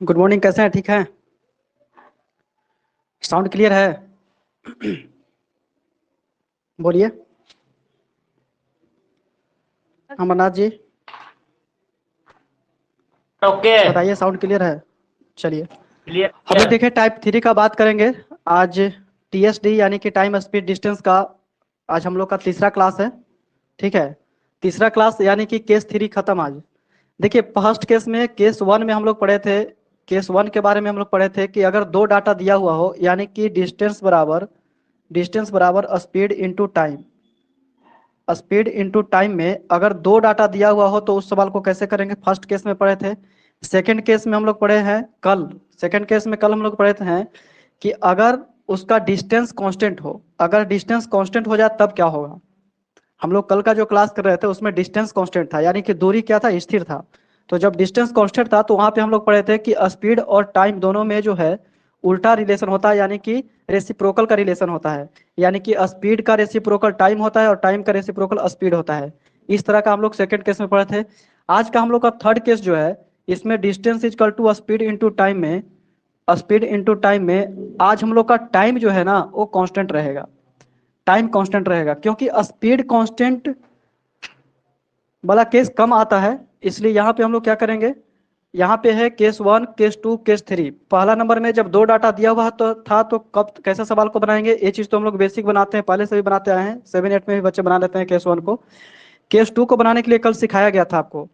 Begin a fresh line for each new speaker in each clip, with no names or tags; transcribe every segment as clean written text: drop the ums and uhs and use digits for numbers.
Good morning, कैसे हैं? ठीक है? साउंड क्लियर है? बोलिए अमरनाथ जी,
ओके।
बताइए, साउंड क्लियर है? चलिए,
क्लियर
हम लोग
क्लियर।
देखिए टाइप 3 का बात करेंगे आज। टीएसडी यानी कि टाइम स्पीड डिस्टेंस का आज हम लोग का तीसरा क्लास है। ठीक है, तीसरा क्लास यानी कि केस 3 खत्म आज। देखिए, फर्स्ट केस में केस 1 में हम लोग पढ़े थे। केस 1 के बारे में हम लोग पढ़े थे कि अगर दो डाटा दिया हुआ हो यानी कि डिस्टेंस बराबर speed into time, speed into time में अगर दो डाटा दिया हुआ हो तो उस सवाल को कैसे करेंगे, फर्स्ट केस में पढ़े थे। सेकंड केस में हम लोग पढ़े हैं कल। सेकंड केस में कल हम लोग पढ़े थे हैं कि अगर उसका डिस्टेंस कांस्टेंट हो, अगर डिस्टेंस कांस्टेंट हो जाए तब क्या होगा। हम लोग कल का जो क्लास कर रहे थे उसमें डिस्टेंस कांस्टेंट था, यानी कि दूरी क्या था, स्थिर था। तो जब डिस्टेंस कांस्टेंट था तो वहां पे हम लोग पढ़े थे कि स्पीड और टाइम दोनों में जो है उल्टा रिलेशन होता है, यानी कि रेसिप्रोकल का रिलेशन होता है। यानी कि स्पीड का रेसिप्रोकल टाइम होता है और टाइम का रेसिप्रोकल स्पीड होता है। इस तरह का हम लोग सेकंड केस में पढ़े थे। आज का हम लोग का थर्ड केस जो है, इसमें distance is equal to speed into time में, स्पीड इंटू टाइम में आज हम लोग का टाइम जो है ना वो कांस्टेंट रहेगा। टाइम कांस्टेंट रहेगा क्योंकि स्पीड कांस्टेंट वाला केस कम आता है। इसलिए यहाँ पे हम लोग क्या करेंगे, यहाँ पे है केस 1, केस 2, केस 3। पहला नंबर में जब दो डाटा दिया हुआ तो कब कैसे सवाल को बनाएंगे, ये चीज तो हम लोग बेसिक बनाते हैं, पहले से भी बनाते आए हैं, 7 8 में भी बच्चे बना लेते हैं केस 1 को। केस 2 को बनाने के लिए कल सिखाया गया था आपको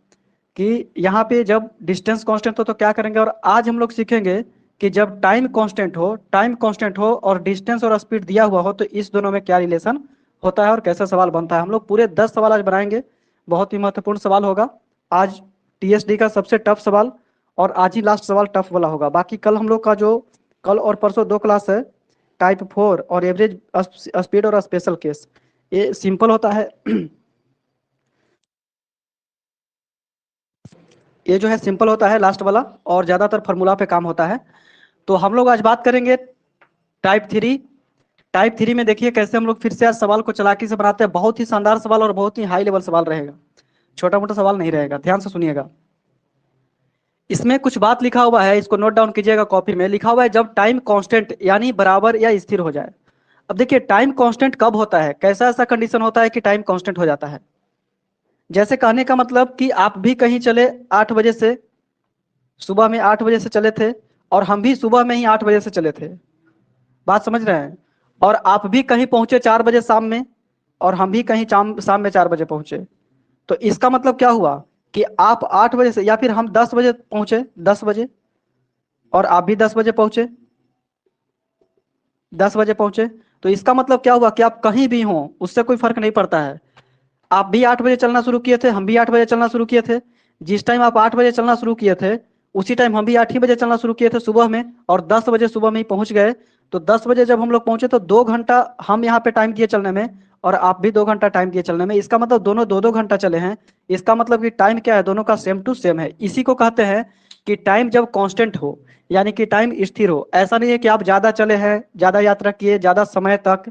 कि यहाँ पे जब डिस्टेंस कांस्टेंट हो तो क्या करेंगे, और आज हम लोग सीखेंगे कि जब टाइम कांस्टेंट हो और डिस्टेंस और स्पीड दिया हुआ हो तो इस दोनों में क्या रिलेशन होता है और कैसे सवाल बनता है। हम लोग पूरे 10 सवाल आज बनाएंगे। बहुत ही महत्वपूर्ण सवाल होगा आज, टीएसडी का सबसे टफ सवाल, और आज ही लास्ट सवाल टफ वाला होगा। बाकी कल हम लोग का जो कल और परसों दो क्लास है, टाइप 4 और एवरेज स्पीड और स्पेशल केस, ये सिंपल होता है। ये जो है सिंपल होता है लास्ट वाला, और ज्यादातर फार्मूला पे काम होता है। तो हम लोग आज बात करेंगे टाइप 3। टाइप 3 में देखिए कैसे हम लोग फिर से आज सवाल को चालाकी से बनाते हैं। बहुत ही शानदार सवाल और बहुत ही हाई लेवल सवाल रहेगा, छोटा मोटा सवाल नहीं रहेगा, ध्यान से सुनिएगा। इसमें कुछ बात लिखा हुआ है, इसको नोट डाउन कीजिएगा कॉपी में। लिखा हुआ है जब टाइम कांस्टेंट यानी बराबर या स्थिर हो जाए। अब देखिए टाइम कांस्टेंट कब होता है, कैसा ऐसा कंडीशन होता है कि टाइम कांस्टेंट हो जाता है। जैसे कहने का मतलब कि आप भी कहीं चले 8 बजे से, सुबह में 8 बजे से चले थे, और हम भी सुबह में ही 8 बजे से चले थे। बात समझ रहे हैं? और आप भी कहीं पहुंचे 4 बजे शाम में, और हम भी कहीं शाम में 4 बजे पहुंचे। तो इसका मतलब क्या हुआ कि आप 8 बजे से, या फिर हम 10 बजे पहुंचे, 10 बजे, और आप भी 10 बजे पहुंचे, 10 बजे पहुंचे। तो इसका मतलब क्या हुआ कि आप कहीं भी हों उससे कोई फर्क नहीं पड़ता है। आप भी 8 बजे चलना शुरू किए थे, हम भी 8 बजे चलना शुरू किए थे। जिस टाइम आप 8 बजे चलना शुरू किए थे उसी टाइम हम भी 8 ही बजे चलना शुरू किए थे सुबह में, और 10 बजे सुबह में ही पहुंच गए। तो 10 बजे जब हम लोग पहुंचे तो 2 घंटा हम यहाँ पे टाइम दिए चलने में, और आप भी 2 घंटा टाइम दिए चलने में। इसका मतलब दोनों 2 2 घंटा चले हैं। इसका मतलब कि टाइम क्या है, दोनों का सेम टू सेम है। इसी को कहते हैं कि टाइम जब कांस्टेंट हो, यानी कि टाइम स्थिर हो। ऐसा नहीं है कि आप ज्यादा चले हैं, ज्यादा यात्रा किए ज्यादा समय तक,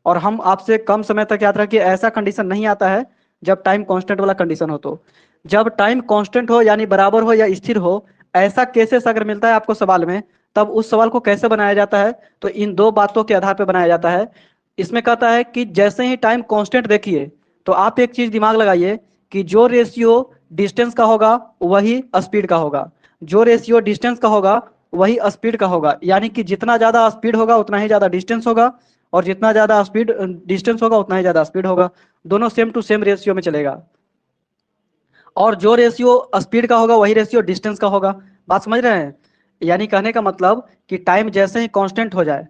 और हम आपसे कम समय तक यात्रा किए, ऐसा कंडीशन नहीं आता है जब टाइम कांस्टेंट वाला कंडीशन हो। तो जब टाइम कांस्टेंट हो यानी बराबर हो या स्थिर हो, ऐसा केसेस अगर मिलता है आपको सवाल में, तब उस सवाल को कैसे बनाया जाता है, तो इन दो बातों के आधार पर बनाया जाता है। इसमें कहता है कि जैसे ही टाइम कांस्टेंट देखिए, तो आप एक चीज दिमाग लगाइए कि जो रेशियो डिस्टेंस का होगा वही स्पीड का होगा, जो रेशियो डिस्टेंस का होगा वही स्पीड का होगा। यानी कि जितना ज्यादा स्पीड होगा उतना ही ज्यादा डिस्टेंस होगा, और जितना ज्यादा स्पीड डिस्टेंस होगा उतना ही ज्यादा स्पीड होगा। दोनों सेम टू सेम रेशियो में चलेगा, और जो रेशियो स्पीड का होगा वही रेशियो डिस्टेंस का होगा। बात समझ रहे हैं? यानी कहने का मतलब कि टाइम जैसे ही कांस्टेंट हो जाए,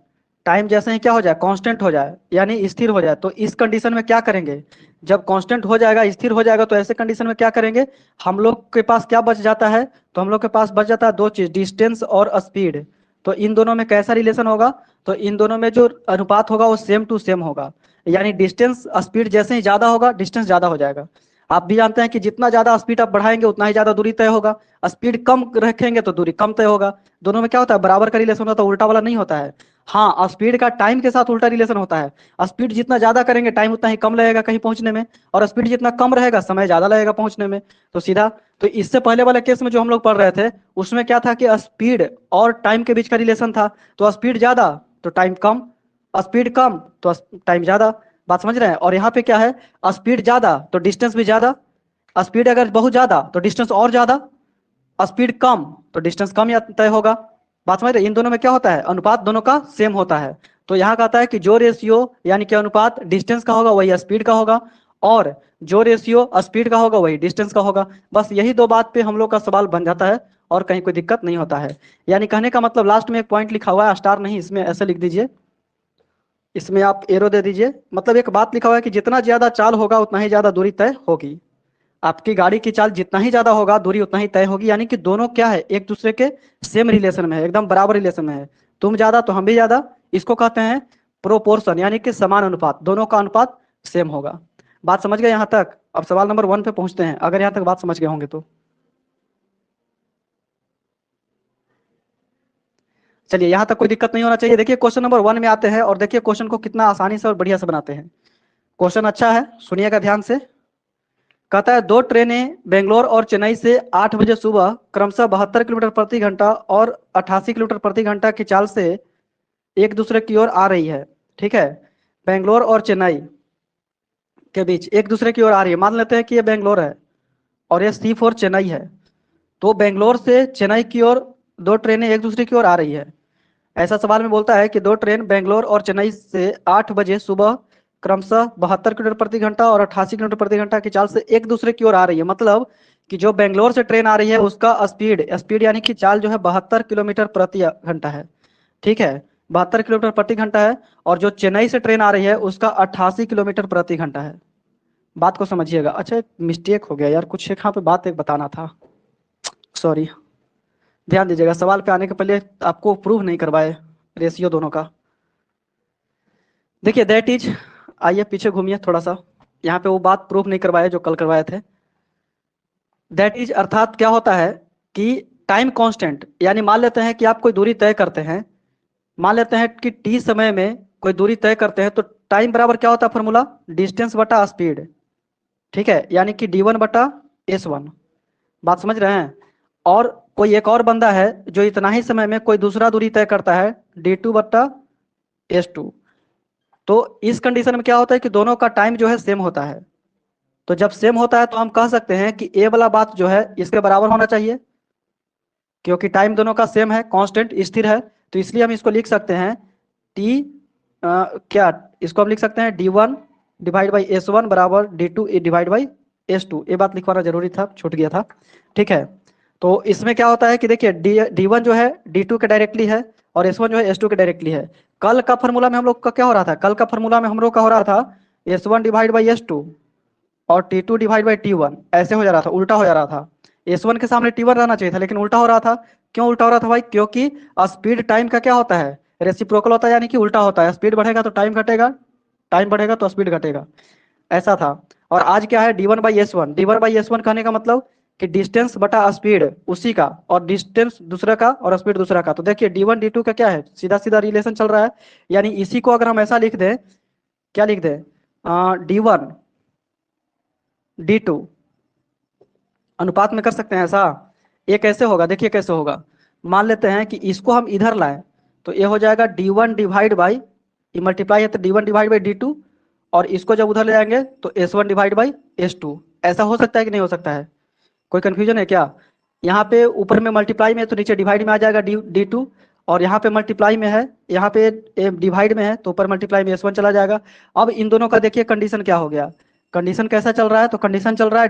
टाइम जैसे ही क्या हो जाए, कांस्टेंट हो जाए यानी स्थिर हो जाए, तो इस कंडीशन में क्या करेंगे, जब कांस्टेंट हो जाएगा, स्थिर हो जाएगा, तो ऐसे कंडीशन में क्या करेंगे, हम लोग के पास क्या बच जाता है, तो हम लोग के पास बच जाता है दो चीज, डिस्टेंस और स्पीड। तो इन दोनों में कैसा रिलेशन होगा, तो इन दोनों में जो अनुपात होगा वो सेम टू सेम होगा। यानी डिस्टेंस स्पीड जैसे ही ज्यादा होगा डिस्टेंस ज्यादा हो जाएगा। आप भी जानते हैं कि जितना ज्यादा स्पीड आप बढ़ाएंगे उतना ही ज्यादा दूरी तय होगा, स्पीड कम रखेंगे तो दूरी कम तय होगा। दोनों में क्या होता है, बराबर का रिलेशन होता है, उल्टा वाला नहीं होता है। हाँ, स्पीड का टाइम के साथ उल्टा रिलेशन होता है। स्पीड जितना ज्यादा करेंगे टाइम उतना ही कम लगेगा कहीं पहुंचने में, और स्पीड जितना कम रहेगा समय ज्यादा लगेगा पहुंचने में। तो सीधा, तो इससे पहले वाले केस में जो हम लोग पढ़ रहे थे उसमें क्या था कि स्पीड और टाइम के बीच का रिलेशन था। तो स्पीड ज्यादा तो टाइम कम, स्पीड कम तो टाइम ज्यादा। बात समझ रहे हैं? और यहाँ पे क्या है, स्पीड ज्यादा तो डिस्टेंस भी ज्यादा, स्पीड अगर बहुत ज्यादा तो डिस्टेंस और ज्यादा, स्पीड कम तो डिस्टेंस कम या तय होगा। बात समझ रहे हैं? इन दोनों में क्या होता है, अनुपात दोनों का सेम होता है। तो यहाँ कहता है कि जो रेशियो यानी कि अनुपात डिस्टेंस का होगा वही स्पीड का होगा, और जो रेशियो स्पीड का होगा वही डिस्टेंस का होगा। बस यही दो बात पे हम लोग का सवाल बन जाता है, और कहीं कोई दिक्कत नहीं होता है। यानी कहने का मतलब लास्ट में एक पॉइंट लिखा हुआ है, स्टार नहीं, इसमें ऐसे लिख दीजिए, इसमें आप एरो दे दीजिए। मतलब एक बात लिखा हुआ है कि जितना ज्यादा चाल होगा उतना ही ज्यादा दूरी तय होगी। आपकी गाड़ी की चाल जितना ही ज्यादा होगा दूरी उतना ही तय होगी। यानी कि दोनों क्या है, एक दूसरे के सेम रिलेशन में है, एकदम बराबर रिलेशन में है। तुम ज्यादा तो हम भी ज्यादा, इसको कहते हैं प्रोपोर्शन, यानी कि समान अनुपात, दोनों का अनुपात सेम होगा। बात समझ गए यहाँ तक? अब सवाल नंबर 1 पे पहुंचते हैं, अगर यहाँ तक बात समझ गए होंगे तो। चलिए, यहाँ तक कोई दिक्कत नहीं होना चाहिए। देखिए क्वेश्चन नंबर 1 में आते हैं, और देखिए क्वेश्चन को कितना आसानी से और बढ़िया से बनाते हैं। क्वेश्चन अच्छा है, सुनिएगा ध्यान से। कहता है दो ट्रेनें बेंगलोर और चेन्नई से 8 बजे सुबह क्रमशः 72 किलोमीटर प्रति घंटा और 88 किलोमीटर प्रति घंटा की चाल से एक दूसरे की ओर आ रही है। ठीक है, बेंगलोर और चेन्नई के बीच एक दूसरे की ओर आ रही है। मान लेते हैं कि ये बेंगलोर है और ये सी फोर चेन्नई है। तो बेंगलोर से चेन्नई की ओर दो ट्रेनें एक दूसरे की ओर आ रही है। ऐसा सवाल में बोलता है कि दो ट्रेन बेंगलोर और चेन्नई से 8 बजे सुबह क्रमशः 72 किलोमीटर प्रति घंटा और 88 किलोमीटर प्रति घंटा की चाल से एक दूसरे की ओर आ रही है। मतलब कि जो बेंगलोर से ट्रेन आ रही है उसका स्पीड स्पीड यानी कि चाल जो है 72 किलोमीटर प्रति घंटा है। ठीक है, 72 किलोमीटर प्रति घंटा है। और जो चेन्नई से ट्रेन आ रही है उसका 88 किलोमीटर प्रति घंटा है। बात को समझिएगा। अच्छा, एक मिस्टेक हो गया यार, कुछ यहाँ पे बात एक बताना था, सॉरी। ध्यान दीजिएगा, सवाल पे आने के पहले आपको प्रूव नहीं करवाए रेशियो दोनों का। देखिए दैट इज, आइए पीछे घूमिए थोड़ा सा, यहाँ पे वो बात प्रूफ नहीं करवाए जो कल करवाए थे। दैट इज अर्थात क्या होता है कि टाइम कांस्टेंट, यानी मान लेते हैं कि आप कोई दूरी तय करते हैं, मान लेते हैं कि टी समय में कोई दूरी तय करते हैं, तो टाइम बराबर क्या होता है, फॉर्मूला डिस्टेंस बटा स्पीड। ठीक है, यानी कि डी वन बटा एस वन। बात समझ रहे हैं? और कोई एक और बंदा है जो इतना ही समय में कोई दूसरा दूरी तय करता है, डी टू बटा एस टू। तो इस कंडीशन में क्या होता है कि दोनों का टाइम जो है सेम होता है। तो जब सेम होता है तो हम कह सकते हैं कि ए वाला बात जो है इसके बराबर होना चाहिए, क्योंकि टाइम दोनों का सेम है, कांस्टेंट स्थिर है। तो इसलिए हम इसको लिख सकते हैं टी, क्या इसको हम लिख सकते हैं D1 divide by S one बराबर डी2 डिवाइड बाई एस टू। ये बात लिखवाना जरूरी था, छूट गया था। ठीक है, तो इसमें क्या होता है कि देखिए डी वन जो है डी टू के डायरेक्टली है, और एस वन जो है एस टू के डायरेक्टली है। कल का फॉर्मूला में हम लोग का क्या हो रहा था, कल का फॉर्मूला में हम लोग का हो रहा था S one divide by S two और T two divide by T one, ऐसे हो जा रहा था, उल्टा हो जा रहा था। एस वन के सामने टी वन रहना चाहिए था, लेकिन उल्टा हो रहा था। क्यों उल्टा हो रहा था भाई? क्योंकि स्पीड टाइम का क्या होता है, रेसिप्रोकल होता है, यानी कि उल्टा होता है। स्पीड बढ़ेगा तो टाइम घटेगा, टाइम बढ़ेगा तो स्पीड घटेगा, ऐसा था। और आज क्या है, D one by S one. D one by S one कहने का मतलब कि डिस्टेंस बटा स्पीड उसी का, और डिस्टेंस दूसरा का और स्पीड दूसरा का। तो देखिए डी वन डी टू का क्या है, सीधा सीधा रिलेशन चल रहा है। यानी इसी को अगर हम ऐसा लिख दें, क्या लिख दें, डी वन डी टू अनुपात में कर सकते हैं ऐसा। ये कैसे होगा, देखिए कैसे होगा। मान लेते हैं कि इसको हम इधर लाएं, तो ये हो जाएगा डी वन डिवाइड बाई, ये मल्टीप्लाई है तो D one divide by D two, और इसको जब उधर ले जाएंगे तो S one divide by S two. ऐसा हो सकता है कि नहीं हो सकता है? कोई कंफ्यूजन है क्या? यहाँ पे ऊपर में मल्टीप्लाई में है तो नीचे डिवाइड में आ जाएगा डी डी टू, और यहाँ पे मल्टीप्लाई में है, यहाँ पे डिवाइड में है तो ऊपर मल्टीप्लाई में एस वन चला जाएगा। अब इन दोनों का देखिए कंडीशन क्या हो गया, कंडीशन कैसा चल रहा है, तो कंडीशन चल रहा है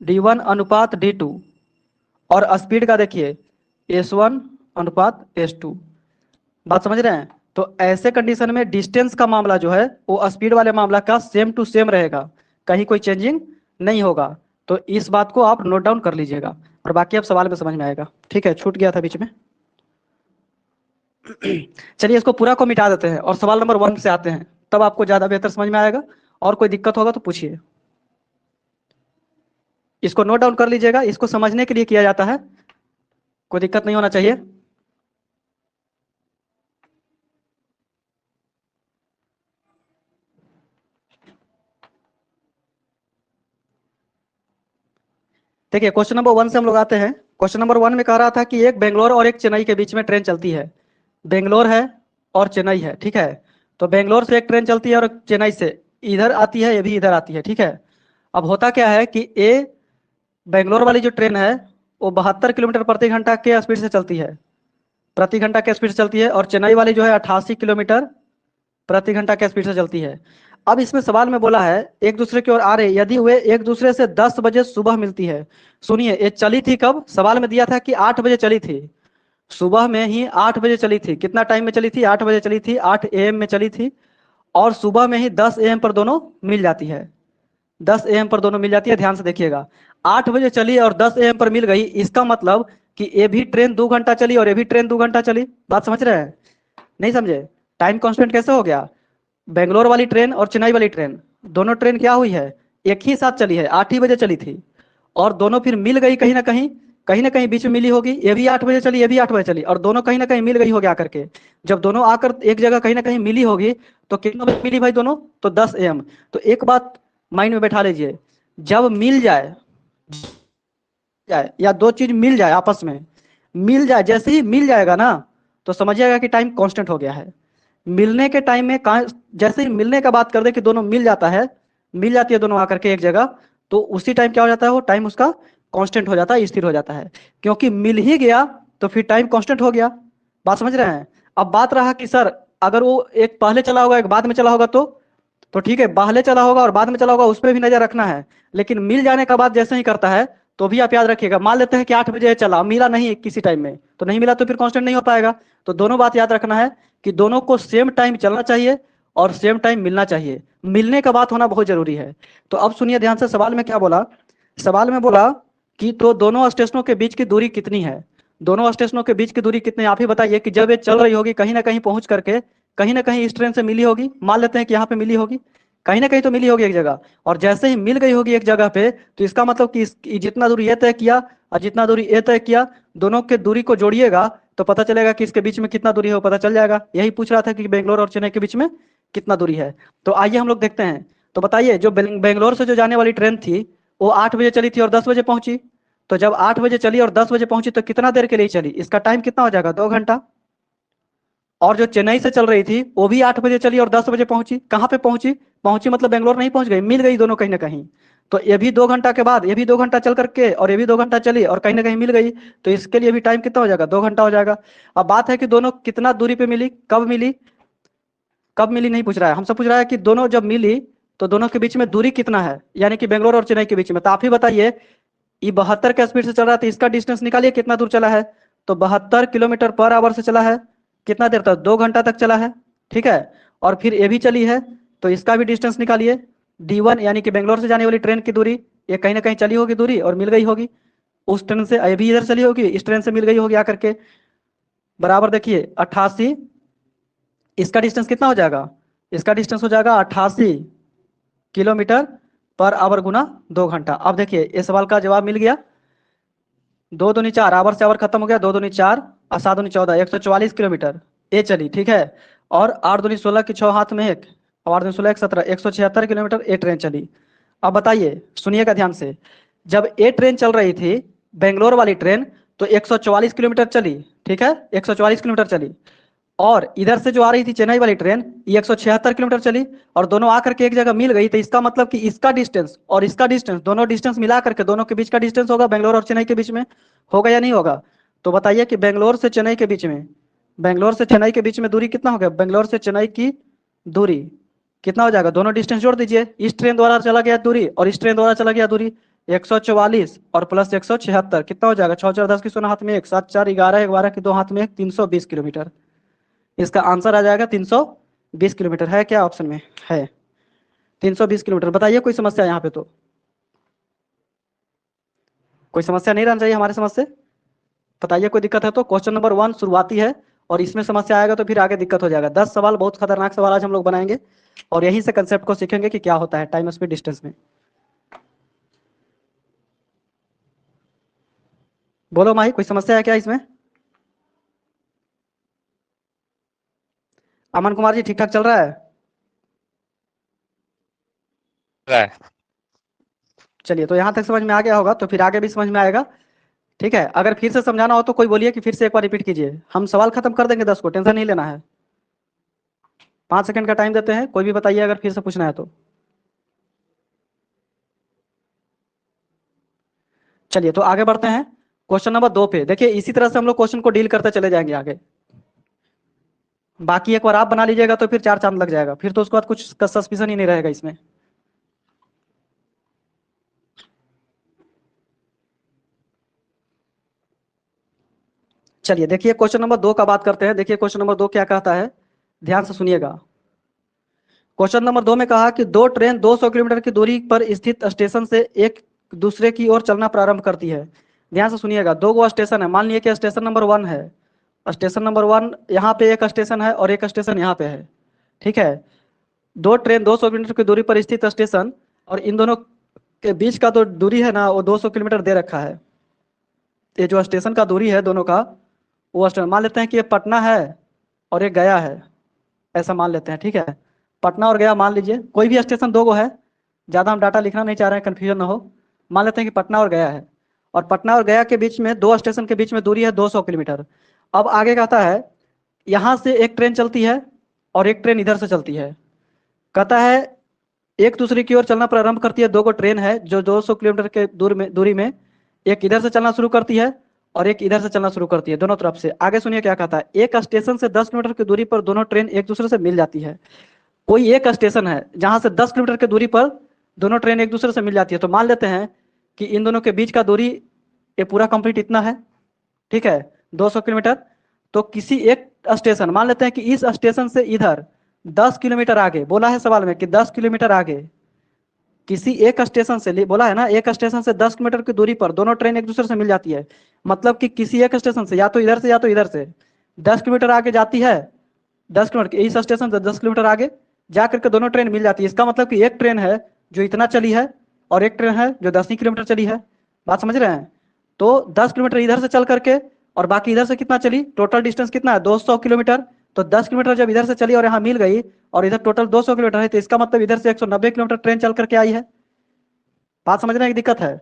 डी वन अनुपात डी टू, और स्पीड का देखिए एस वन अनुपात एस टू। बात समझ रहे हैं? तो ऐसे कंडीशन में डिस्टेंस का मामला जो है वो स्पीड वाले मामला का सेम टू सेम रहेगा, कहीं कोई चेंजिंग नहीं होगा। तो इस बात को आप नोट डाउन कर लीजिएगा, और बाकी अब सवाल में समझ में आएगा। ठीक है, छूट गया था बीच में। चलिए इसको पूरा को मिटा देते हैं और सवाल नंबर 1 से आते हैं, तब आपको ज्यादा बेहतर समझ में आएगा। और कोई दिक्कत होगा तो पूछिए। इसको नोट डाउन कर लीजिएगा, इसको समझने के लिए किया जाता है, कोई दिक्कत नहीं होना चाहिए। देखिए क्वेश्चन नंबर 1 से हम लोग आते हैं। क्वेश्चन नंबर 1 में कह रहा था कि एक बेंगलोर और एक चेन्नई के बीच में ट्रेन चलती है। बेंगलोर है और चेन्नई है, ठीक है। तो बेंगलोर से एक ट्रेन चलती है और चेन्नई से इधर आती है, ये भी इधर आती है, ठीक है। अब होता क्या है कि बेंगलोर वाली जो ट्रेन है वो 72 किलोमीटर प्रति घंटा के स्पीड से चलती है, प्रति घंटा के स्पीड से चलती है। और चेन्नई वाली जो है 88 किलोमीटर प्रति घंटा के स्पीड से चलती है। अब इसमें सवाल में बोला है एक दूसरे की ओर आ रहे यदि वे एक दूसरे से 10 बजे सुबह मिलती है। सुनिए, ये चली थी कब? सवाल में दिया था कि 8 बजे चली थी, सुबह में ही 8 बजे चली थी। कितना टाइम में चली थी? 8 बजे चली थी, 8 AM में चली थी। और सुबह में ही 10 AM पर दोनों मिल जाती है, 10 AM पर दोनों मिल जाती है। ध्यान से देखिएगा, 8 बजे चली और 10 AM पर मिल गई, इसका मतलब कि ये भी ट्रेन 2 घंटा चली और ये भी ट्रेन 2 घंटा चली। बात समझ रहे हैं? नहीं समझे? टाइम कांस्टेंट कैसे हो गया? बेंगलोर वाली ट्रेन और चेन्नई वाली ट्रेन, दोनों ट्रेन क्या हुई है? एक ही साथ चली है, 8 ही बजे चली थी। और दोनों फिर मिल गई कहीं ना कहीं, कहीं ना कहीं बीच में मिली होगी। ये भी 8 बजे चली, ये भी 8 बजे चली, और दोनों कहीं ना कहीं मिल गई होगी आकर के। जब दोनों आकर एक जगह कहीं ना कहीं मिली होगी तो कितना बजे मिली भाई दोनों? तो 10 AM। तो एक बात माइंड में बैठा लीजिए, जब मिल जाए जाए या दो चीज मिल जाए आपस में, मिल जाए, जैसे ही मिल जाएगा ना तो समझिएगा कि टाइम कांस्टेंट हो गया है। मिलने के टाइम में जैसे ही मिलने का बात कर दे कि दोनों मिल जाता है, मिल जाती है दोनों आकर के एक जगह, तो उसी टाइम क्या हो जाता है? वो टाइम उसका कांस्टेंट हो जाता है, स्थिर हो जाता है। क्योंकि मिल ही गया तो फिर टाइम कांस्टेंट हो गया। बात समझ रहे हैं? अब बात रहा कि सर अगर वो एक पहले चला होगा एक बाद में चला होगा तो ठीक है, पहले चला होगा और बाद में चला होगा उस पर भी नजर रखना है। लेकिन मिल जाने का बाद जैसे ही करता है तो भी आप याद रखिएगा, मान लेते हैं कि 8 बजे चला, मिला नहीं किसी टाइम में, तो नहीं मिला तो फिर कांस्टेंट नहीं हो पाएगा। तो दोनों बात याद रखना है कि दोनों को सेम टाइम चलना चाहिए और सेम टाइम मिलना चाहिए। मिलने का बात होना बहुत जरूरी है। तो अब सुनिए ध्यान से, सवाल में क्या बोला? सवाल में बोला कि तो दोनों स्टेशनों के बीच की दूरी कितनी है? दोनों स्टेशनों के बीच की दूरी कितनी है आप ही बताइए। कि जब ये चल रही होगी कहीं ना कहीं पहुंच करके, कहीं ना कहीं इस ट्रेन से मिली होगी, मान लेते हैं कि यहाँ पे मिली होगी, कहीं ना कहीं तो मिली होगी एक जगह। और जैसे ही मिल गई होगी एक जगह पे तो इसका मतलब कि जितना दूरी ये तय किया और जितना दूरी ये तय किया, दोनों के दूरी को जोड़िएगा तो पता चलेगा कि इसके बीच में कितना दूरी है, वो पता चल जाएगा। यही पूछ रहा था कि बेंगलोर और चेन्नई के बीच में कितना दूरी है। तो आइए हम लोग देखते हैं। तो बताइए, जो बेंगलोर से जो जाने वाली ट्रेन थी वो 8 बजे चली थी और 10 बजे पहुंची। तो जब 8 बजे चली और 10 बजे पहुंची तो कितना देर के लिए चली? इसका टाइम कितना हो जाएगा? 2 घंटा। और जो चेन्नई से चल रही थी वो भी 8 बजे चली और 10 बजे पहुंची। कहाँ पे पहुंची? पहुंची मतलब बेंगलोर नहीं पहुंच गई, मिल गई दोनों कहीं ना कहीं। तो ये भी 2 घंटा के बाद, ये भी 2 घंटा चल करके और ये भी 2 घंटा चली और कहीं ना कहीं मिल गई। तो इसके लिए भी टाइम कितना हो जाएगा? 2 घंटा हो जाएगा। अब बात है कि दोनों कितना दूरी पे मिली, कब मिली? कब मिली नहीं पूछ रहा है, हमसे पूछ रहा है कि दोनों जब मिली तो दोनों के बीच में दूरी कितना है, यानी कि बेंगलोर और चेन्नई के बीच में। तो आप ही बताइए, ये 72 के स्पीड से चल रहा था, इसका डिस्टेंस निकालिए कितना दूर चला है। तो 72 किलोमीटर पर आवर से चला है। कितना देर तक? 2 घंटा तक चला है, ठीक है। और फिर ये भी चली है, तो इसका भी डिस्टेंस निकालिए। D1 यानी कि बेंगलोर से जाने वाली ट्रेन की दूरी, ये कहीं ना कहीं चली होगी दूरी और मिल गई होगी। उस ट्रेन से ये भी इधर चली होगी, इस ट्रेन से मिल गई होगी आकर के। बराबर देखिए 88, इसका डिस्टेंस कितना हो जाएगा? इसका डिस्टेंस हो जाएगा 88 किलोमीटर पर आवर गुना 2 घंटा। अब देखिए इस सवाल का जवाब मिल गया। 2 दूनी 4, आवर से आवर खत्म हो गया, 2 दूनी 4 और 7 दूनी 14, 144 किलोमीटर ये चली, ठीक है। और 8 दूनी 16 की 6 हाथ में एक, और 8 दूनी 16 एक 17, 176 किलोमीटर ये ट्रेन चली। अब बताइए, सुनिएगा ध्यान से, जब ये ट्रेन चल रही थी बेंगलोर वाली ट्रेन तो 144 किलोमीटर चली, ठीक है, 144 किलोमीटर चली। और इधर से जो आ रही थी चेन्नई वाली ट्रेन, ये 176 किलोमीटर चली और दोनों आकर के एक जगह मिल गई। तो इसका मतलब कि इसका डिस्टेंस और इसका डिस्टेंस, दोनों डिस्टेंस मिला करके दोनों के बीच का डिस्टेंस होगा बेंगलोर और चेन्नई के बीच में, होगा या नहीं होगा? तो बताइए कि बेंगलोर से चेन्नई के बीच में, बेंगलोर से चेन्नई के बीच में दूरी कितना हो गया? बेंगलोर से चेन्नई की दूरी कितना हो जाएगा? दोनों डिस्टेंस जोड़ दीजिए। इस ट्रेन द्वारा चला गया दूरी और इस ट्रेन द्वारा चला गया दूरी, 144 और प्लस 176 कितना हो जाएगा? 6 4 10 की सोना हाथ में एक, 7 4 11 12 की 2 हाथ में एक, 320 किलोमीटर। इसका आंसर आ जाएगा 320 किलोमीटर। है क्या ऑप्शन में? है 320 किलोमीटर। बताइए कोई समस्या यहाँ पे? तो कोई समस्या नहीं रहना चाहिए हमारे समझ से। बताइए कोई दिक्कत है तो। क्वेश्चन नंबर 1 शुरुआती है और इसमें समस्या आएगा तो फिर आगे दिक्कत हो जाएगा। 10 सवाल, बहुत खतरनाक सवाल आज हम लोग बनाएंगे और यहीं से कंसेप्ट को सीखेंगे कि क्या होता है टाइम स्पीड डिस्टेंस में। बोलो माही, कोई समस्या है क्या इसमें? अमन कुमार जी, ठीक ठाक चल रहा है?
रहा है।
चलिए, तो यहाँ तक समझ में आ गया होगा, तो फिर आगे भी समझ में आएगा। ठीक है, अगर फिर से समझाना हो तो कोई बोलिए कि फिर से एक बार रिपीट कीजिए, हम सवाल खत्म कर देंगे 10 को, टेंशन नहीं लेना है। 5 सेकंड का टाइम देते हैं, कोई भी बताइए अगर फिर से पूछना है तो। चलिए, तो आगे बढ़ते हैं क्वेश्चन नंबर 2 पे। देखिए, इसी तरह से हम लोग क्वेश्चन को डील करते चले जाएंगे आगे। बाकी एक बार आप बना लीजिएगा तो फिर 4 चांद लग जाएगा, फिर तो उसके बाद कुछ सस्पिशन ही नहीं रहेगा इसमें। चलिए, देखिए क्वेश्चन नंबर 2 का बात करते हैं। देखिए क्वेश्चन नंबर 2 क्या कहता है, ध्यान से सुनिएगा। क्वेश्चन नंबर 2 में कहा कि दो ट्रेन 200 किलोमीटर की दूरी पर स्थित स्टेशन से एक दूसरे की ओर चलना प्रारंभ करती है। ध्यान से सुनिएगा, दो गो स्टेशन है, मान लिए कि स्टेशन नंबर 1 है, स्टेशन नंबर 1 यहाँ पे एक स्टेशन है और एक स्टेशन यहाँ पे है। ठीक है, दो ट्रेन 200 किलोमीटर की दूरी पर स्थित स्टेशन, और इन दोनों के बीच का तो दूरी है ना, वो 200 किलोमीटर दे रखा है। ये जो स्टेशन का दूरी है दोनों का, वो स्टेशन मान लेते हैं कि ये पटना है और ये गया है, ऐसा मान लेते हैं। ठीक है, पटना और गया मान लीजिए, कोई भी स्टेशन दो गो है, ज़्यादा हम डाटा लिखना नहीं चाह रहे हैं, कन्फ्यूजन ना हो। मान लेते हैं कि पटना और गया है, और पटना और गया के बीच में, दो स्टेशन के बीच में दूरी है 200 किलोमीटर। अब आगे कहता है, यहाँ से एक ट्रेन चलती है और एक ट्रेन इधर से चलती है। कहता है एक दूसरे की ओर चलना प्रारंभ करती है, दो गो ट्रेन है जो 200 किलोमीटर के दूरी में एक इधर से चलना शुरू करती है और एक इधर से चलना शुरू करती है, दोनों तरफ से। आगे सुनिए क्या कहता है, एक स्टेशन से 10 किलोमीटर की दूरी पर दोनों ट्रेन एक दूसरे से मिल जाती है। कोई एक स्टेशन है जहां से 10 किलोमीटर की दूरी पर दोनों ट्रेन एक दूसरे से मिल जाती है, तो मान लेते हैं कि इन दोनों के बीच का दूरी ये पूरा कंप्लीट इतना है। ठीक है, 200 किलोमीटर। तो किसी एक स्टेशन, मान लेते हैं कि इस स्टेशन से इधर 10 किलोमीटर आगे, बोला है सवाल में कि 10 किलोमीटर आगे किसी एक स्टेशन से, बोला है ना, एक स्टेशन से 10 किलोमीटर की दूरी पर दोनों ट्रेन एक दूसरे से मिल जाती है। मतलब कि किसी एक स्टेशन से, या तो इधर से या तो इधर से 10 किलोमीटर आगे जाती है, 10 किलोमीटर इस स्टेशन से 10 किलोमीटर आगे जा करके दोनों ट्रेन मिल जाती है। इसका मतलब कि एक ट्रेन है जो इतना चली है और एक ट्रेन है जो 10 ही किलोमीटर चली है। बात समझ रहे हैं? तो 10 किलोमीटर इधर से चल करके और बाकी इधर से कितना चली, टोटल डिस्टेंस कितना है 200 किलोमीटर। तो 10 किलोमीटर जब इधर से चली और यहाँ मिल गई और इधर टोटल 200 किलोमीटर है, तो इसका मतलब इधर से 190 किलोमीटर ट्रेन चल करके आई है। बात समझने की दिक्कत है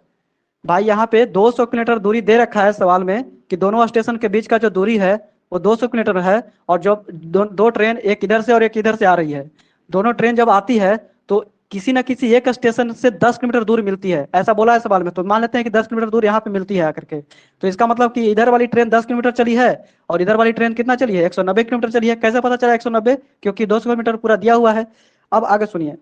भाई? यहाँ पे 200 किलोमीटर दूरी दे रखा है सवाल में कि दोनों स्टेशन के बीच का जो दूरी है वो 200 किलोमीटर है, और जो दो ट्रेन एक इधर से और एक इधर से आ रही है, दोनों ट्रेन जब आती है तो किसी न किसी एक स्टेशन से 10 किलोमीटर दूर मिलती है, ऐसा बोला है सवाल में। तो मान लेते हैं कि 10 किलोमीटर दूर यहाँ पे मिलती है आकर के, तो इसका मतलब कि इधर वाली ट्रेन 10 किलोमीटर चली है और इधर वाली ट्रेन कितना चली है, 190 किलोमीटर चली है। कैसे पता चला 190? क्योंकि 200 किलोमीटर पूरा दिया हुआ है। अब आगे सुनिए,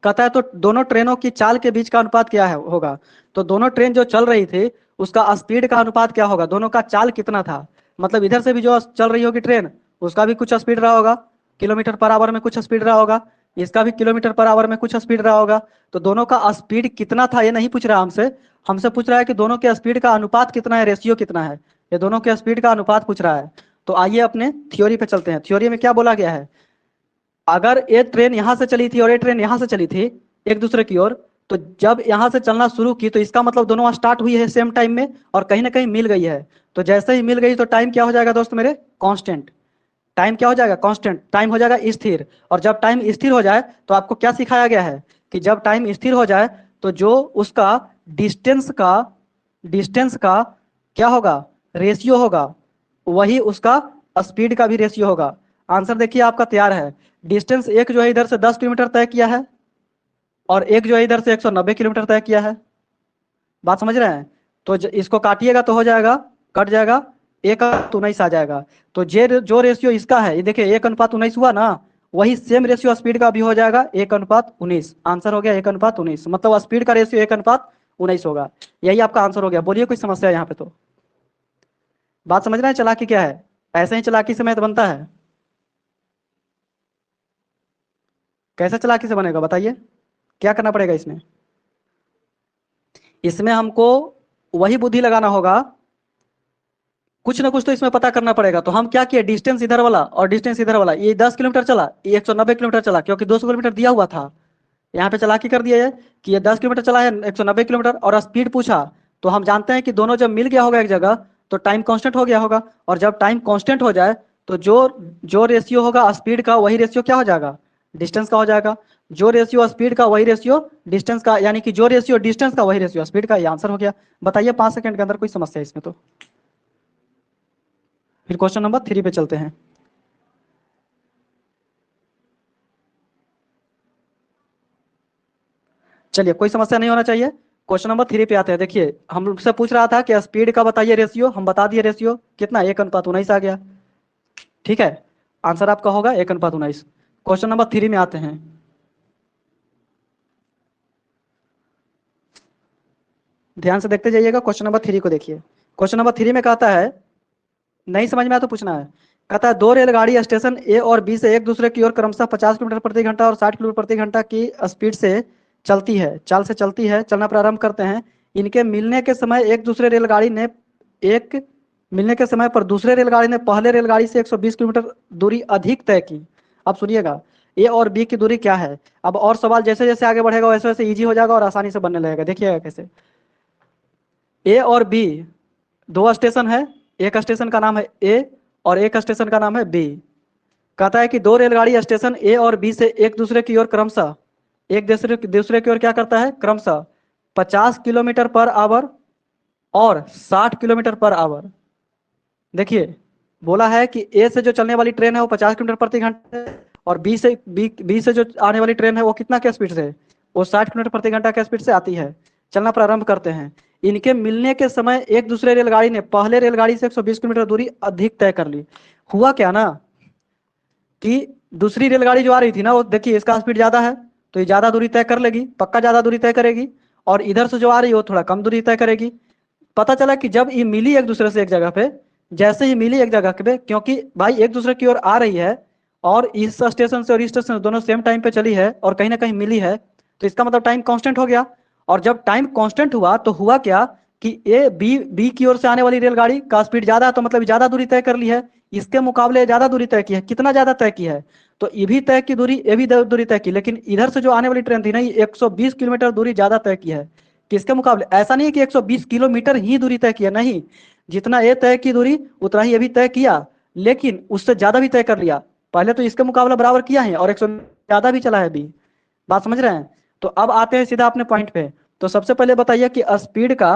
कहता है तो दोनों ट्रेनों की चाल के बीच का अनुपात क्या है होगा। तो दोनों ट्रेन जो चल रही थी उसका स्पीड का अनुपात क्या होगा, दोनों का चाल कितना था। मतलब इधर से भी जो चल रही होगी ट्रेन, उसका भी कुछ स्पीड रहा होगा, किलोमीटर पर आवर में कुछ स्पीड रहा होगा, इसका भी किलोमीटर पर आवर में कुछ स्पीड रहा होगा। तो दोनों का स्पीड कितना था ये नहीं पूछ रहा हमसे, हमसे पूछ रहा है कि दोनों के स्पीड का अनुपात कितना है, रेशियो कितना है। ये दोनों के स्पीड का अनुपात पूछ रहा है। तो आइए अपने थ्योरी पे चलते हैं। थ्योरी में क्या बोला गया है, अगर ये ट्रेन यहाँ से चली थी और ये ट्रेन यहाँ से चली थी एक दूसरे की ओर, तो जब यहाँ से चलना शुरू की तो इसका मतलब दोनों स्टार्ट हुई है सेम टाइम में और कहीं ना कहीं मिल गई है। तो जैसे ही मिल गई तो टाइम क्या हो जाएगा दोस्त मेरे, कांस्टेंट। टाइम क्या हो जाएगा, कांस्टेंट। टाइम हो जाएगा स्थिर। और जब टाइम स्थिर हो जाए तो आपको क्या सिखाया गया है कि जब टाइम स्थिर हो जाए तो जो उसका डिस्टेंस का क्या होगा, रेशियो होगा, वही उसका स्पीड का भी रेशियो होगा। आंसर देखिए आपका तैयार है। डिस्टेंस एक जो है इधर से 10 किलोमीटर तय किया है और एक जो है इधर से 190 किलोमीटर तय किया है। बात समझ रहे हैं? तो इसको काटिएगा तो हो जाएगा, कट जाएगा, 1:19 आ जाएगा। तो जे जो रेशियो इसका है, ये देखिए 1:19 हुआ ना, वही सेम रेशियो स्पीड का भी हो जाएगा 1:19। आंसर हो गया 1:19, मतलब स्पीड का रेशियो 1:19 होगा। यही आपका आंसर हो गया। बोलिए कोई समस्या है यहाँ पे? तो बात समझ रहे हैं चालाकी क्या है? ऐसे ही चालाकी से मैथ बनता है। कैसे चालाकी से बनेगा बताइए, क्या करना पड़ेगा इसमें? इसमें हमको वही बुद्धि लगाना होगा, कुछ ना कुछ तो इसमें पता करना पड़ेगा। तो हम क्या किए, डिस्टेंस इधर वाला और डिस्टेंस इधर वाला, ये 10 किलोमीटर चला, ये 190 किलोमीटर चला, क्योंकि 200 किलोमीटर दिया हुआ था। यहाँ पे चालाकी कर दिया है कि ये 10 किलोमीटर चला है 190 किलोमीटर, और स्पीड पूछा तो हम जानते हैं कि दोनों जब मिल गया होगा एक जगह तो टाइम कांस्टेंट हो गया होगा। और जब टाइम कांस्टेंट हो जाए तो जो जो रेशियो होगा स्पीड का, वही रेशियो क्या हो जाएगा, डिस्टेंस का हो जाएगा। जो रेशियो स्पीड का वही रेशियो डिस्टेंस का, यानी कि जो रेशियो डिस्टेंस का वही रेशियो स्पीड का। ये आंसर हो गया। बताइए 5 सेकंड के अंदर कोई समस्या है इसमें तो? फिर क्वेश्चन नंबर 3 पे चलते हैं। चलिए, कोई समस्या नहीं होना चाहिए। क्वेश्चन नंबर 3 पे आते हैं। देखिए, हमसे पूछ रहा था कि स्पीड का बताइए रेशियो, हम बता दिए रेशियो कितना, 1:19 आ गया। ठीक है, आंसर आपका होगा 1:19। क्वेश्चन नंबर 3 में आते हैं। ध्यान से देखते जाइएगा, क्वेश्चन नंबर 3 को देखिए। क्वेश्चन नंबर 3 में कहता है, नहीं समझ में आया तो पूछना है। कहता है, दो रेलगाड़ी स्टेशन ए और बी से एक दूसरे की ओर क्रमशः 50 किलोमीटर प्रति घंटा और 60 किलोमीटर प्रति घंटा की स्पीड से चलती है, चाल से चलती है, चलना प्रारंभ करते हैं। इनके मिलने के समय एक मिलने के समय पर दूसरे रेलगाड़ी ने पहले रेलगाड़ी से 120 किलोमीटर दूरी अधिक तय की। अब सुनिएगा, ए और बी की दूरी क्या है। अब और सवाल जैसे जैसे आगे बढ़ेगा वैसे वैसे इजी हो जाएगा और आसानी से बनने लगेगा। देखिएगा कैसे। ए और बी दो स्टेशन है, एक स्टेशन का नाम है ए और एक स्टेशन का नाम है बी। कहता है कि दो रेलगाड़ी स्टेशन ए और बी से एक दूसरे की ओर क्रमशः एक दूसरे दूसरे की ओर क्या करता है, क्रमशः 50 किलोमीटर पर आवर और 60 किलोमीटर पर आवर। देखिए, बोला है कि ए से जो चलने वाली ट्रेन है वो 50 किलोमीटर प्रति घंटे और बी से जो आने वाली ट्रेन है वो कितना के स्पीड से, वो 60 किलोमीटर प्रति घंटा के स्पीड से आती है। चलना प्रारंभ करते हैं। इनके मिलने के समय एक दूसरे रेलगाड़ी ने पहले रेलगाड़ी से 120 किलोमीटर दूरी अधिक तय कर ली। हुआ क्या ना कि दूसरी रेलगाड़ी जो आ रही थी ना, वो देखिए इसका स्पीड ज्यादा है तो ये ज्यादा दूरी तय कर लेगी, पक्का ज्यादा दूरी तय करेगी। और इधर से जो आ रही है वो थोड़ा कम दूरी तय करेगी। पता चला कि जब ये मिली एक दूसरे से एक जगह पे, जैसे ही मिली एक जगह पे, क्योंकि भाई एक दूसरे की ओर आ रही है और इस स्टेशन से और इस स्टेशन से दोनों सेम टाइम पे चली है और कहीं ना कहीं मिली है, तो इसका मतलब टाइम कांस्टेंट हो गया। और जब टाइम कांस्टेंट हुआ तो हुआ क्या कि ए बी बी की ओर से आने वाली रेलगाड़ी का स्पीड ज्यादा है तो मतलब ज्यादा दूरी तय कर ली है, इसके मुकाबले ज्यादा दूरी तय की है। कितना ज्यादा तय की है, तो ये भी तय की दूरी, ये भी दूरी तय की, लेकिन इधर से जो आने वाली ट्रेन थी ना, ये 120 किलोमीटर दूरी ज्यादा तय की है। किसके मुकाबले? ऐसा नहीं है कि 120 किलोमीटर ही दूरी तय किया, नहीं, जितना ये तय की दूरी उतना ही ये भी तय किया, लेकिन उससे ज्यादा भी तय कर लिया। पहले तो इसके मुकाबला बराबर किया है और 100 ज्यादा भी चला है बी। बात समझ रहे हैं? तो अब आते हैं सीधा अपने पॉइंट पे। तो सबसे पहले बताइए कि स्पीड का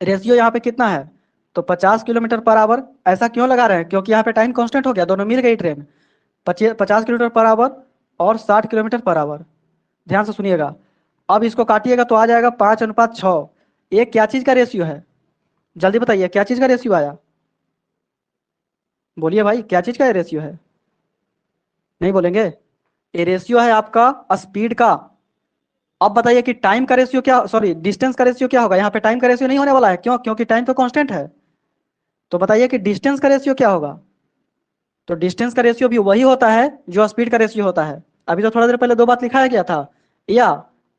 रेशियो यहाँ पे कितना है, तो 50 किलोमीटर पर आवर। ऐसा क्यों लगा रहे हैं? क्योंकि यहाँ पे टाइम कांस्टेंट हो गया, दोनों मिल गई ट्रेन। 50 किलोमीटर पर आवर और 60 किलोमीटर पर आवर। ध्यान से सुनिएगा। अब इसको काटिएगा तो आ जाएगा 5:6। ये क्या चीज का रेशियो है? जल्दी बताइए, क्या चीज का रेशियो आया? बोलिए भाई, क्या चीज का रेशियो है? नहीं बोलेंगे? ये रेशियो है आपका स्पीड का। अब बताइए कि टाइम का रेशियो क्या, सॉरी डिस्टेंस का रेशियो क्या होगा? यहाँ पे टाइम का रेशियो नहीं होने वाला है, क्यों? क्योंकि टाइम तो कांस्टेंट है। तो बताइए कि डिस्टेंस का रेशियो क्या होगा? तो डिस्टेंस का रेशियो भी वही होता है जो स्पीड का रेशियो होता है। अभी तो थोड़ा देर पहले दो बात लिखाया गया था। या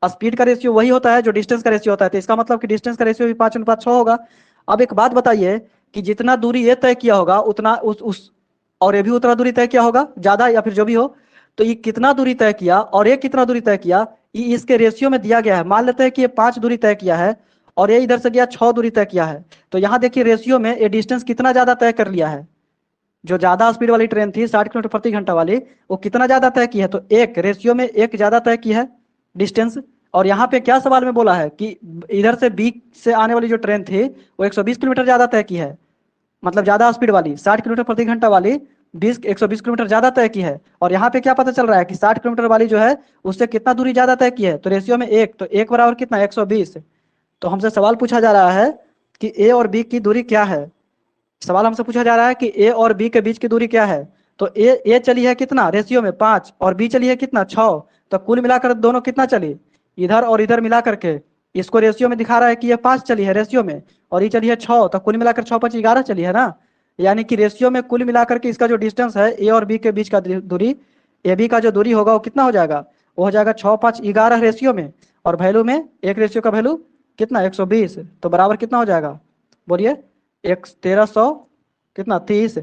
स्पीड का रेशियो वही होता है जो डिस्टेंस का रेशियो होता है, तो इसका मतलब कि डिस्टेंस का रेशियो भी 5:6 होगा। अब एक बात बताइए कि जितना दूरी ये तय किया होगा उतना उस और ये भी उतना दूरी तय किया होगा, ज्यादा या फिर जो भी हो, तो ये कितना दूरी तय किया और ये कितना दूरी तय किया, ये इसके रेशियो में दिया गया है। मान लेते हैं कि ये 5 दूरी तय किया है और ये इधर से गया 6 दूरी तय किया है, तो यहाँ देखिए रेशियो में ये डिस्टेंस कितना ज्यादा तय कर लिया है। जो ज्यादा स्पीड वाली ट्रेन थी 60 किलोमीटर प्रति घंटा वाली, वो कितना ज्यादा तय की है, तो एक रेशियो में एक ज्यादा तय की है डिस्टेंस। और यहाँ पे क्या सवाल में बोला है कि इधर से बी से आने वाली जो ट्रेन थी वो 120 किलोमीटर ज्यादा तय की है, मतलब ज्यादा स्पीड वाली 60 किलोमीटर प्रति घंटा वाली 120 किलोमीटर ज्यादा तय की है। और यहाँ पे क्या पता चल रहा है कि 60 किलोमीटर वाली जो है उससे कितना दूरी ज्यादा तय की है, तो रेशियो में एक, तो एक बराबर कितना, 120। तो हमसे सवाल पूछा जा रहा है कि ए और बी की दूरी क्या है। सवाल हमसे पूछा जा रहा है कि ए और बी के बीच की दूरी क्या है। तो ए चली है कितना रेशियो में 5 और बी चली है कितना 6, तो कुल मिलाकर दोनों कितना चली, इधर और इधर मिला करके इसको रेशियो में दिखा रहा है कि ये 5 चली है रेशियो में और ये चली है 6, तो कुल मिलाकर 6×5 = 11 चली है ना। यानी कि रेशियो में कुल मिलाकर के इसका जो डिस्टेंस है ए और बी के बीच का दूरी, ए बी का जो दूरी होगा वो कितना हो जाएगा, वो हो जाएगा 6×5=11 रेशियो में, और वैल्यू में एक रेशियो का वैल्यू कितना 120, तो बराबर कितना हो जाएगा, बोलिए। एक 1300 कितना 30,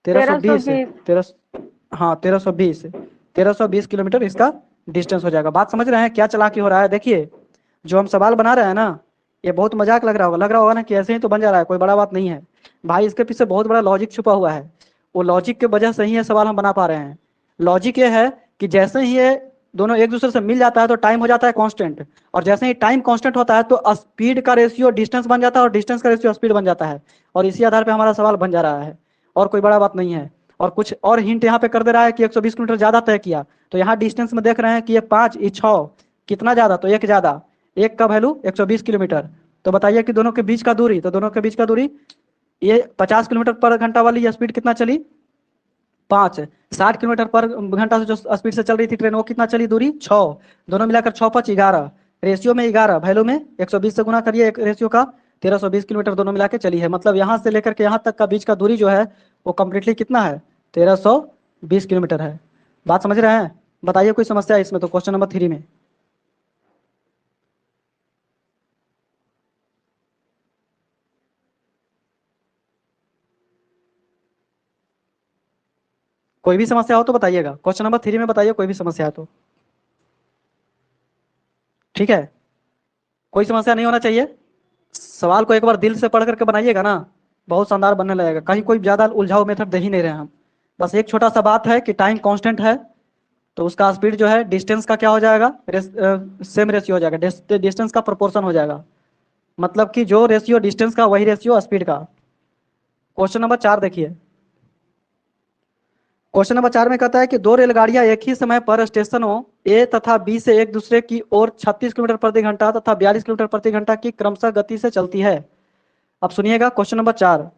1320, 13, हाँ 1320 किलोमीटर इसका डिस्टेंस हो जाएगा। बात समझ रहे हैं क्या चालाकी हो रहा है? देखिए, जो हम सवाल बना रहे हैं ना, ये बहुत मजाक लग रहा होगा ना कि ऐसे ही तो बन जा रहा है, कोई बड़ा बात नहीं है भाई। इसके पीछे बहुत बड़ा लॉजिक छुपा हुआ है, वो लॉजिक के वजह से ही ये सवाल हम बना पा रहे हैं। लॉजिक ये है कि जैसे ही ये दोनों एक दूसरे से मिल जाता है तो टाइम हो जाता है कांस्टेंट, और जैसे ही टाइम कांस्टेंट होता है तो स्पीड का रेशियो डिस्टेंस बन जाता है और डिस्टेंस का रेशियो स्पीड बन जाता है। और इसी आधार पे हमारा सवाल बन जा रहा है, और कोई बड़ा बात नहीं है। और कुछ और हिंट यहाँ पे कर दे रहा है कि 120 किलोमीटर ज्यादा तय किया, तो यहाँ डिस्टेंस में देख रहे हैं कि ये 5 ये 6, कितना ज्यादा, तो एक ज्यादा, एक का वैल्यू 120 किलोमीटर। तो बताइए कि दोनों के बीच का दूरी, तो दोनों के बीच का दूरी ये 50 किलोमीटर पर घंटा वाली ये स्पीड कितना चली, 5। 60 किलोमीटर पर घंटा से जो स्पीड से चल रही थी ट्रेन वो कितना चली दूरी, 6। दोनों मिलाकर 6 5 11, रेशियो में 11, वैल्यू में 120 से गुना करिए एक रेशियो का, 1320 किलोमीटर दोनों मिला के चली है। मतलब यहाँ से लेकर के यहाँ तक का बीच का दूरी जो है वो कम्प्लीटली कितना है, 1320 किलोमीटर है। बात समझ रहे हैं? बताइए कोई समस्या है इसमें तो, क्वेश्चन नंबर 3 में। कोई भी समस्या हो तो बताइएगा, क्वेश्चन नंबर 3 में बताइए कोई भी समस्या है तो। ठीक है, कोई समस्या नहीं होना चाहिए। सवाल को एक बार दिल से पढ़ करके बनाइएगा ना, बहुत शानदार बनने लगेगा। कहीं कोई ज्यादा उलझाऊ मेथड दे ही नहीं रहे हैं हम। बस एक छोटा सा बात है कि टाइम कांस्टेंट है, तो उसका स्पीड जो है डिस्टेंस का क्या हो जाएगा, सेम रेशियो हो जाएगा, डिस्टेंस का प्रोपोर्शन हो जाएगा। मतलब कि जो रेशियो डिस्टेंस का वही रेशियो स्पीड का। क्वेश्चन नंबर 4 देखिए। क्वेश्चन नंबर 4 में कहता है कि दो रेलगाड़ियां एक ही समय पर स्टेशनों ए तथा बी से एक दूसरे की ओर 36 किलोमीटर प्रति घंटा तथा 42 किलोमीटर प्रति घंटा की क्रमशः गति से चलती है। अब सुनिएगा क्वेश्चन नंबर 4।